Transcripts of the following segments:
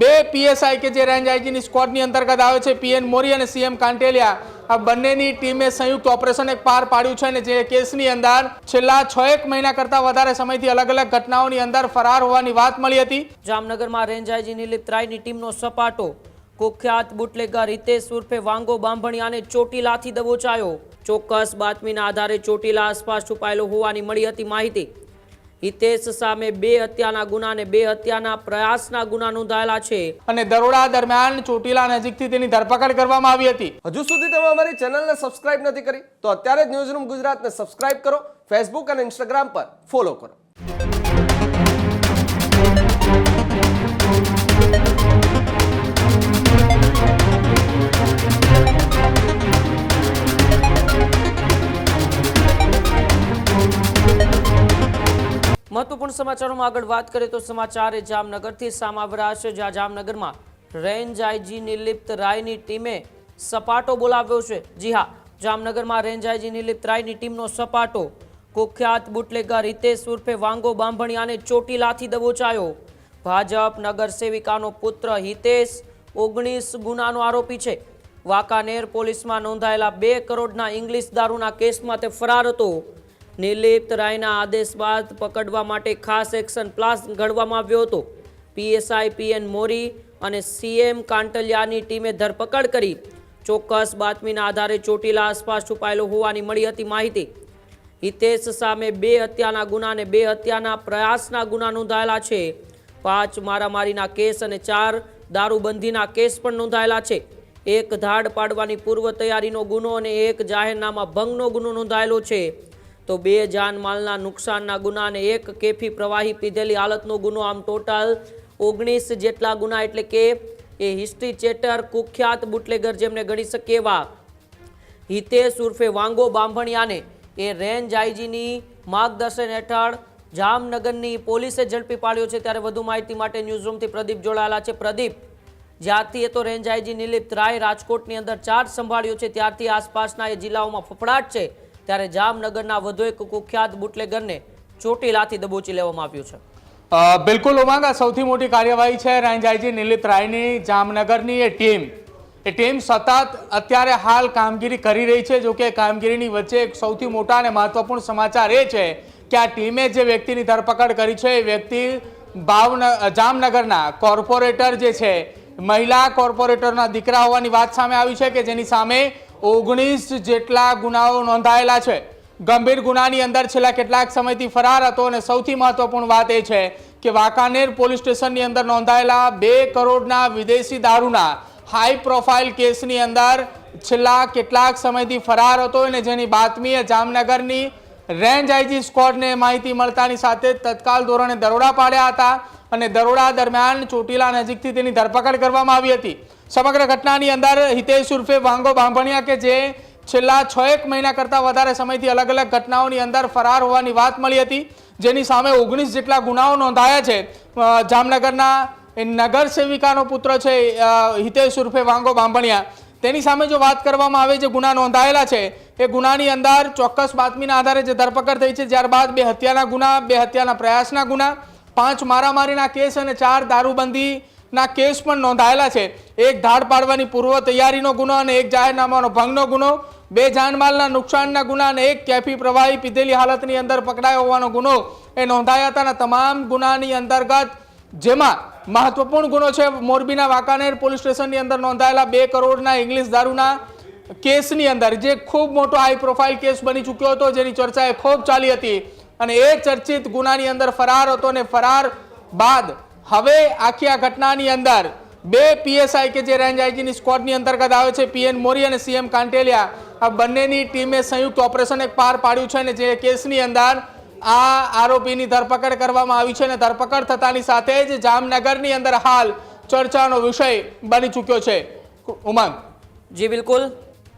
બે પીએસઆઈ કે જે રેન્જ આઈજીની સ્ક્વોડની અંતર્ગત આવે છે, પીએન મોરી અને સીએમ કાંટેલિયા, આ બંનેની ટીમે સંયુક્ત ઓપરેશન એક પાર પાડ્યું છે અને જે કેસની અંદર છેલ્લા 6 મહિના કરતા વધારે સમયથી અલગ અલગ ઘટનાઓની અંદર ફરાર હોવાની વાત મળી હતી। જામનગરમાં રેન્જ આઈજી નિલીપ રાયની ટીમનો સપાટો, કુખ્યાત બુટલેગર હિતેશ ઉર્ફે વાંગો બાંભણિયાને ચોટીલાથી દબોચાયો। ચોક્કસ બાતમીના આધારે ચોટીલા આસપાસ છુપાયેલો હોવાની મળી હતી માહિતી। હિતેશ સામે 2 હત્યાના ગુના અને 2 હત્યાના પ્રયાસના ગુના નોંધાયેલા છે અને દરોડા દરમિયાન ચોટીલા નજીકથી તેની ધરપકડ કરવામાં આવી હતી। હજુ સુધી તમે અમારી ચેનલને સબસ્ક્રાઇબ નથી કરી તો અત્યારે જ ન્યૂઝરૂમ ગુજરાતને સબસ્ક્રાઇબ કરો, ફેસબુક અને ઇન્સ્ટાગ્રામ પર ફોલો કરો। મહત્વપૂર્ણ સમાચારોમાં આગળ વાત કરીએ તો સમાચાર એ જામનગરથી સામે આવ્યા છે, જ્યાં જામનગરમાં રેન્જ આઈજી નિલીપ રાયની ટીમે સપાટો બોલાવ્યો છે। જી હા, જામનગરમાં રેન્જ આઈજી નિલીપ રાયની ટીમનો સપાટો, કુખ્યાત બુટલેગર હિતેશ ઉર્ફે વાંગો બાંભણિયાને ચોટીલાથી દબોચાયો। ભાજપ નગર સેવિકાનો પુત્ર હિતેશ 19 ગુનાનો આરોપી છે। વાંકાનેર પોલીસમાં નોંધાયેલા 2 કરોડના ઇંગ્લિશ દારૂના કેસમાં તે ફરાર હતો। નિલીપ રાયના આદેશ બાદ પકડવા માટે ખાસ એક્શન પ્લાન ઘડવામાં આવ્યો હતો। પીએસઆઈ પીએન મોરી અને સીએમ કાંટલિયાની ટીમે ધરપકડ કરી। ચોક્કસ બાતમીના આધારે ચોટીલા આસપાસ છુપાયેલો હોવાની મળી હતી માહિતી। હિતેશ સામે 2 હત્યાના ગુના અને 2 હત્યાના પ્રયાસના ગુના નોંધાયેલા છે। 5 મારામારીના કેસ અને 4 દારૂબંધીના કેસ પણ નોંધાયેલા છે। 1 ધાડ પાડવાની પૂર્વ તૈયારીનો ગુનો અને 1 જાહેરનામા ભંગનો ગુનો નોંધાયેલો છે। તો 2 જાનમાલના નુકસાનના ગુના અને 1 કેફી પ્રવાહી પીધેલી હાલતનો ગુનો, આમ ટોટલ 19 જેટલા ગુના, એટલે કે એ હિસ્ટ્રી ચેટર કુખ્યાત બુટલેગર જેમને ગણી શકીએ એવા હિતેશ ઉર્ફે વાંગો બાંભણિયાને એ રેન્જ આઈજીની માર્ગદર્શન હેઠળ જામનગરની પોલીસે ઝડપી પાડ્યો છે। ત્યારે વધુ માહિતી માટે ન્યૂઝરૂમથી પ્રદીપ જોડાયેલા છે। પ્રદીપ, જ્યારથી એ તો રેન્જ આઈજી નિલીપ રાય રાજકોટની અંદર ચાર્જ સંભાળ્યો છે ત્યારથી આસપાસના એ જિલ્લાઓમાં ફફડાટ છે, ત્યારે જામનગરના વધુ એક કુખ્યાત બુટલેગરને ચોટીલાથી દબોચી લેવામાં આવ્યું છે। બિલકુલ ઉમંગ, આ સૌથી મોટી કાર્યવાહી છે રેન્જ આઈજી નિલીપ રાયની। જામનગરની એ ટીમ સતત અત્યારે હાલ કામગીરી કરી રહી છે। જો કે કામગીરીની વચ્ચે એક સૌથી મોટા અને મહત્વપૂર્ણ સમાચાર એ છે કે આ ટીમે જે વ્યક્તિની ધરપકડ કરી છે એ વ્યક્તિ જામનગરના કોર્પોરેટર જે છે, મહિલા કોર્પોરેટરના દીકરા હોવાની વાત સામે આવી છે કે જેની સામે 19 જેટલા ગુનાઓ નોંધાયેલા છે। ગંભીર ગુનાની અંદર છેલ્લા કેટલાક સમયથી ફરાર હતો અને સૌથી મહત્વપૂર્ણ વાત એ છે કે વાંકાનેર પોલીસ સ્ટેશનની અંદર નોંધાયેલા 2 કરોડના વિદેશી દારૂના હાઈ પ્રોફાઇલ કેસની અંદર છેલ્લા કેટલાક સમયથી ફરાર હતો અને જેની બાતમીએ જામનગરની રેન્જ આઈજી સ્ક્વોડને માહિતી મળતાની સાથે તત્કાલ ધોરણે દરોડા પાડ્યા હતા અને દરોડા દરમિયાન ચોટીલા નજીકથી તેની ધરપકડ કરવામાં આવી હતી। સમગ્ર ઘટનાની અંદર હિતેશ ઉર્ફે વાંગો બાંભણિયા કે જે છેલ્લા 6 મહિના કરતા વધારે સમયથી અલગ અલગ ઘટનાઓની અંદર ફરાર હોવાની વાત મળી હતી, જેની સામે 19 જેટલા ગુનાઓ નોંધાયા છે। જામનગરના નગર સેવિકાનો પુત્ર છે હિતેશ ઉર્ફે વાંગો બાંભણિયા, તેની સામે જો વાત કરવામાં આવે જે ગુના નોંધાયેલા છે એ ગુનાની અંદર ચોક્કસ બાતમીના આધારે જે ધરપકડ થઈ છે, ત્યારબાદ 2 હત્યાના ગુના, 2 હત્યાના પ્રયાસના ગુના, 5 મારામારીના કેસ અને 4 દારૂબંધીના કેસ પણ નોંધાયેલા છે। 1 ધાડ પાડવાની પૂર્વ તૈયારીનો ગુનો અને 1 જાહેરનામાનો ભંગનો ગુનો, 2 જાનમાલના નુકસાનના ગુના અને 1 કેફી પ્રવાહી પીધેલી હાલતની અંદર પકડાયો હોવાનો ગુનો એ નોંધાયા હતા। તમામ ગુનાની અંતર્ગત જેમાં મહત્વપૂર્ણ ગુનો છે મોરબીના વાંકાનેર પોલીસ સ્ટેશનની અંદર નોંધાયેલા 2 કરોડના ઇંગ્લિશ દારૂના કેસની અંદર, જે ખૂબ મોટો હાઈ પ્રોફાઇલ કેસ બની ચૂક્યો હતો, જેની ચર્ચા ખૂબ ચાલી હતી અને એ ચર્ચિત ગુનાની અંદર ફરાર હતો અને ફરાર બાદ હવે આખી આ ઘટનાની અંદર 2 પીએસઆઈ કે જે રેન્જ આઈજીની સ્ક્વોડની અંતર્ગત આવે છે, પીએન મોરી અને સીએમ કાંટેલિયા, આ બંનેની ટીમે સંયુક્ત ઓપરેશન એક પાર પાડ્યું છે અને જે કેસની અંદર આ આરોપીની ધરપકડ કરવામાં આવી છે અને ધરપકડ થતાની સાથે જ જામનગરની અંદર હાલ ચર્ચાનો વિષય બની ચૂક્યો છે। ઉમંગ જી બિલકુલ,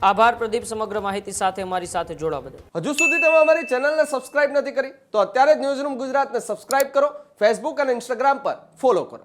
આભાર પ્રદીપ સમગ્ર માહિતી સાથે અમારી સાથે જોડાવા બદલ। હજુ સુધી તમે અમારી ચેનલને સબસ્ક્રાઇબ નથી કરી તો અત્યારે જ ન્યૂઝરૂમ ગુજરાતને સબસ્ક્રાઇબ કરો, ફેસબુક અને ઇન્સ્ટાગ્રામ પર ફોલો કરો।